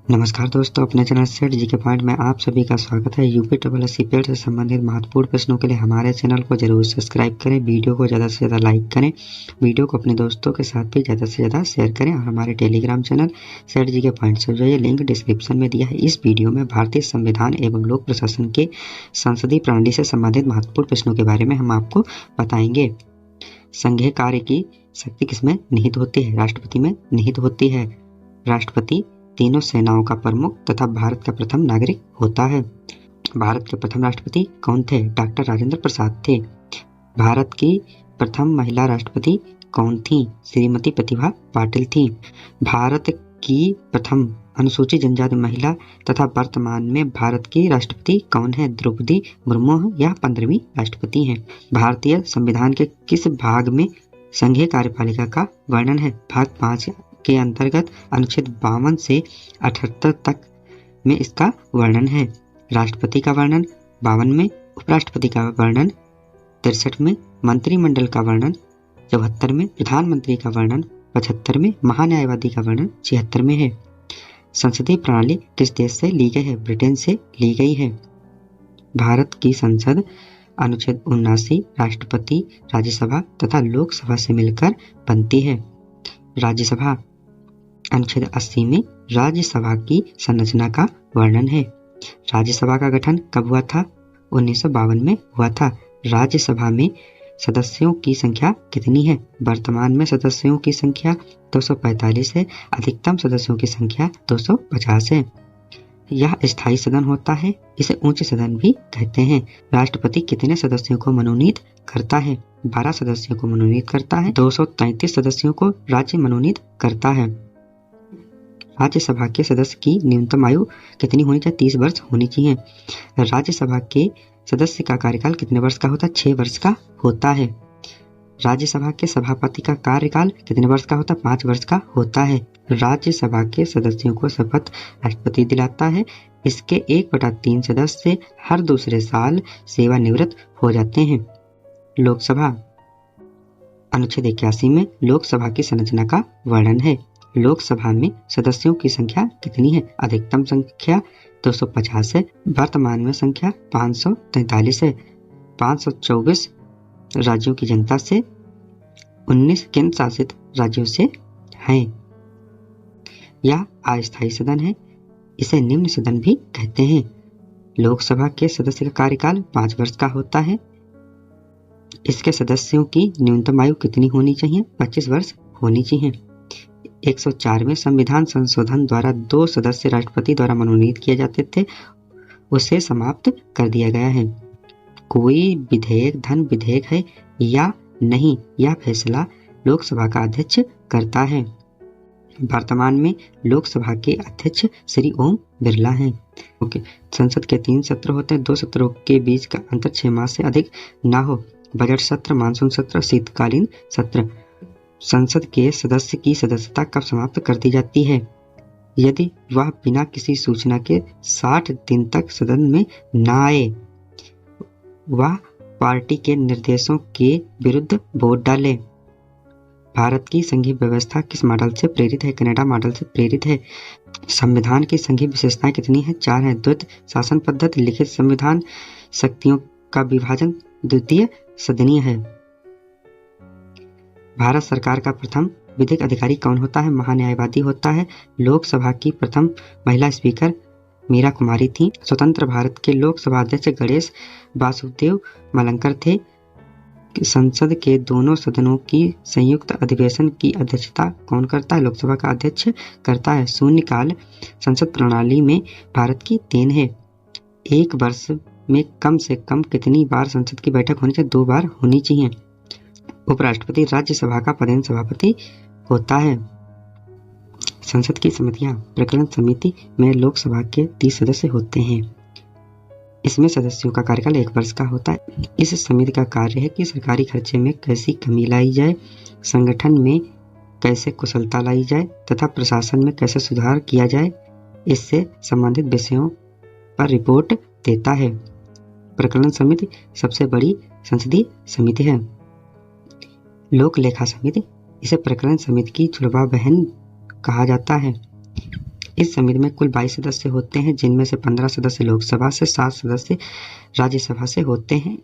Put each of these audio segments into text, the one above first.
नमस्कार दोस्तों, अपने चैनल सेट जी के पॉइंट में आप सभी का स्वागत है। यूपी ट्रिपल एस पेड से संबंधित महत्वपूर्ण प्रश्नों के लिए हमारे चैनल को जरूर सब्सक्राइब करें, वीडियो को ज़्यादा से ज़्यादा लाइक करें, वीडियो को अपने दोस्तों के साथ भी ज़्यादा से ज़्यादा शेयर करें और हमारे टेलीग्राम चैनल सेट जी के पॉइंट से जुड़िए, लिंक डिस्क्रिप्शन में दिया है। इस वीडियो में भारतीय संविधान एवं लोक प्रशासन के संसदीय प्रणाली से संबंधित महत्वपूर्ण प्रश्नों के बारे में हम आपको बताएंगे। संघीय कार्य की शक्ति किसमें निहित होती है? राष्ट्रपति में निहित होती है। राष्ट्रपति तीनों सेनाओं का प्रमुख तथा भारत का प्रथम नागरिक होता है। भारत के प्रथम राष्ट्रपति कौन थे? डॉक्टर राजेंद्र प्रसाद थे। भारत की प्रथम महिला राष्ट्रपति कौन थी? श्रीमती प्रतिभा पाटिल थी। भारत की प्रथम अनुसूचित जनजाति महिला तथा वर्तमान में भारत की राष्ट्रपति कौन है? द्रौपदी मुर्मू या 15वीं राष्ट्रपति हैं। भारतीय संविधान के किस भाग में संघीय कार्यपालिका का वर्णन है? भाग 5 के अंतर्गत अनुच्छेद 52 से 78 तक में इसका वर्णन है। राष्ट्रपति का वर्णन 52 में, उपराष्ट्रपति का वर्णन 63 में, मंत्रिमंडल का वर्णन 74 में, प्रधानमंत्री का वर्णन 75 में, महान्यायवादी का वर्णन 76 में है। संसदीय प्रणाली किस देश से ली गई है? ब्रिटेन से ली गई है। भारत की संसद अनुच्छेद 79 राष्ट्रपति, राज्यसभा तथा लोकसभा से मिलकर बनती है। राज्यसभा अनुच्छेद 80 में राज्यसभा की संरचना का वर्णन है। राज्यसभा का गठन कब हुआ था? 1952 में हुआ था। राज्यसभा में सदस्यों की संख्या कितनी है? वर्तमान में सदस्यों की संख्या 245 है। अधिकतम सदस्यों की संख्या 250 है। यह स्थायी सदन होता है, इसे उच्च सदन भी कहते हैं। राष्ट्रपति कितने सदस्यों को मनोनीत करता है? 12 सदस्यों को मनोनीत करता है। 233 सदस्यों को राज्य मनोनीत करता है। राज्यसभा के सदस्य की न्यूनतम आयु कितनी होनी चाहिए? 30 वर्ष होनी चाहिए। राज्यसभा के सदस्य का कार्यकाल कितने वर्ष का होता है? 6 वर्ष का होता है। राज्यसभा के सभापति का कार्यकाल कितने वर्ष का होता है? 5 वर्ष का होता है। राज्यसभा के सदस्यों को शपथ राष्ट्रपति दिलाता है। इसके 1/3 सदस्य हर दूसरे साल सेवानिवृत्त हो जाते हैं। लोकसभा अनुच्छेद 81 में लोकसभा की संरचना का वर्णन है। लोकसभा में सदस्यों की संख्या कितनी है? अधिकतम संख्या 250 है। वर्तमान में संख्या 543 है। 524 राज्यों की जनता से 19 केंद्र शासित राज्यों से हैं। यह अस्थायी सदन है, इसे निम्न सदन भी कहते हैं। लोकसभा के सदस्य का कार्यकाल 5 वर्ष का होता है। इसके सदस्यों की न्यूनतम आयु कितनी होनी चाहिए? 25 वर्ष होनी चाहिए। 104वें संविधान संशोधन द्वारा 2 सदस्य राष्ट्रपति द्वारा मनोनीत किए जाते थे, उसे समाप्त कर दिया गया है। कोई विधेयक धन विधेयक है या नहीं, यह फैसला लोकसभा का अध्यक्ष करता है। वर्तमान में लोकसभा के अध्यक्ष श्री ओम बिरला हैं। संसद के 3 सत्र होते हैं। 2 सत्रों के बीच का अंतर 6 माह से अधिक ना हो। बजट सत्र, मानसून सत्र, शीतकालीन सत्र। संसद के सदस्य की सदस्यता कब समाप्त कर दी जाती है? यदि वह बिना किसी सूचना के 60 दिन तक सदन में न आए, वह पार्टी के निर्देशों के विरुद्ध वोट डाले। भारत की संघीय व्यवस्था किस मॉडल से प्रेरित है? कनाडा मॉडल से प्रेरित है। संविधान की संघीय विशेषताएं कितनी है? 4 है। द्वैत शासन पद्धति, लिखित संविधान, शक्तियों का विभाजन द्वितीय सदनीय है। भारत सरकार का प्रथम विधिक अधिकारी कौन होता है? महान्यायवादी होता है। लोकसभा की प्रथम महिला स्पीकर मीरा कुमारी थी। स्वतंत्र भारत के लोकसभा अध्यक्ष गणेश वासुदेव मलंकर थे। संसद के दोनों सदनों की संयुक्त अधिवेशन की अध्यक्षता कौन करता है? लोकसभा का अध्यक्ष करता है। शून्यकाल संसद प्रणाली में भारत की देन है। 1 वर्ष में कम से कम कितनी बार संसद की बैठक होनी चाहिए? 2 बार होनी चाहिए। उपराष्ट्रपति राज्यसभा का पदेन सभापति होता है। संसद की समितियां, प्रकरण समिति में लोकसभा के 30 सदस्य होते हैं। इसमें सदस्यों का कार्यकाल 1 वर्ष का होता है। इस समिति का कार्य है कि सरकारी खर्चे में कैसी कमी लाई जाए, संगठन में कैसे कुशलता लाई जाए तथा प्रशासन में कैसे सुधार किया जाए, इससे संबंधित विषयों पर रिपोर्ट देता है। प्रकरण समिति सबसे बड़ी संसदीय समिति है। लोक लेखा समिति, इसे प्रकरण समिति की जुड़वा बहन कहा जाता है। इस समिति में कुल 22 सदस्य होते हैं, जिनमें से 15 सदस्य लोकसभा से, 7 सदस्य राज्यसभा से होते हैं।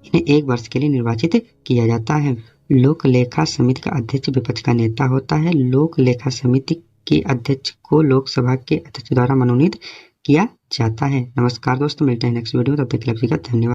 इन्हें 1 वर्ष के लिए निर्वाचित किया जाता है। लोक लेखा समिति का अध्यक्ष विपक्ष का नेता होता है। लोक लेखा समिति के अध्यक्ष को लोकसभा के अध्यक्ष द्वारा मनोनीत किया जाता है। नमस्कार दोस्तों, मिलते हैं नेक्स्ट वीडियो में, तब तक के लिए धन्यवाद।